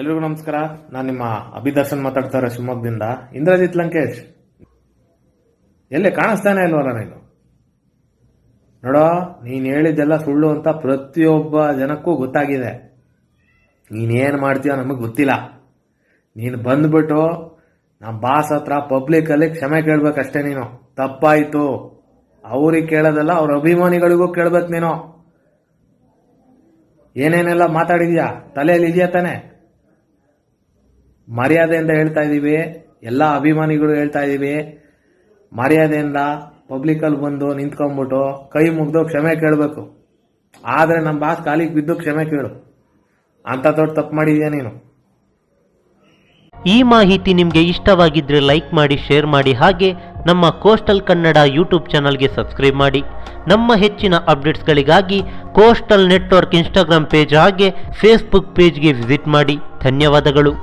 ಎಲ್ರಿಗೂ ನಮಸ್ಕಾರ. ನಾನು ನಿಮ್ಮ ಅಭಿದರ್ಶನ್ ಮಾತಾಡ್ತಾರೆ ಶಿವಮೊಗ್ಗದಿಂದ. ಇಂದ್ರಜಿತ್ ಲಂಕೇಶ್ ಎಲ್ಲಿ ಕಾಣಿಸ್ತಾನೆ ಇಲ್ವಲ್ಲ ನೀನು? ನೋಡೋ, ನೀನು ಹೇಳಿದ್ದೆಲ್ಲ ಸುಳ್ಳು ಅಂತ ಪ್ರತಿಯೊಬ್ಬ ಜನಕ್ಕೂ ಗೊತ್ತಾಗಿದೆ. ನೀನೇನು ಮಾಡ್ತೀಯೋ ನಮಗೆ ಗೊತ್ತಿಲ್ಲ. ನೀನು ಬಂದ್ಬಿಟ್ಟು ನಮ್ಮ ಬಾಸ್ ಹತ್ರ ಪಬ್ಲಿಕಲ್ಲಿ ಕ್ಷಮೆ ಕೇಳಬೇಕಷ್ಟೇ. ನೀನು ತಪ್ಪಾಯಿತು ಅವ್ರಿಗೆ ಕೇಳೋದಲ್ಲ, ಅವ್ರ ಅಭಿಮಾನಿಗಳಿಗೂ ಕೇಳ್ಬೇಕು. ನೀನು ಏನೇನೆಲ್ಲ ಮಾತಾಡಿದ್ಯಾ ತಲೆಯಲ್ಲಿ ಇದೆಯಾ ತಾನೆ? ಮರ್ಯಾದೆಯಿಂದ ಹೇಳ್ತಾ ಇದ್ದೀವಿ, ಎಲ್ಲ ಅಭಿಮಾನಿಗಳು ಹೇಳ್ತಾ ಇದ್ದೀವಿ. ಮರ್ಯಾದೆಯಿಂದ ಪಬ್ಲಿಕಲ್ಲಿ ಬಂದು ನಿಂತ್ಕೊಂಡ್ಬಿಟ್ಟು ಕೈ ಮುಗ್ದು ಕ್ಷಮೆ ಕೇಳಬೇಕು. ಆದರೆ ನಮ್ಮ ಬಾಸ್ ಕಾಲಿಗೆ ಬಿದ್ದು ಕ್ಷಮೆ ಕೇಳು. ಅಂತ ದೊಡ್ಡ ತಪ್ಪು ಮಾಡಿದ್ಯಾ ನೀನು. ಈ ಮಾಹಿತಿ ನಿಮಗೆ ಇಷ್ಟವಾಗಿದ್ದರೆ ಲೈಕ್ ಮಾಡಿ, ಶೇರ್ ಮಾಡಿ, ಹಾಗೆ ನಮ್ಮ ಕೋಸ್ಟಲ್ ಕನ್ನಡ ಯೂಟ್ಯೂಬ್ ಚಾನಲ್ಗೆ ಸಬ್ಸ್ಕ್ರೈಬ್ ಮಾಡಿ. ನಮ್ಮ ಹೆಚ್ಚಿನ ಅಪ್ಡೇಟ್ಸ್ಗಳಿಗಾಗಿ ಕೋಸ್ಟಲ್ ನೆಟ್ವರ್ಕ್ ಇನ್ಸ್ಟಾಗ್ರಾಮ್ ಪೇಜ್ ಹಾಗೆ ಫೇಸ್ಬುಕ್ ಪೇಜ್ಗೆ ವಿಸಿಟ್ ಮಾಡಿ. ಧನ್ಯವಾದಗಳು.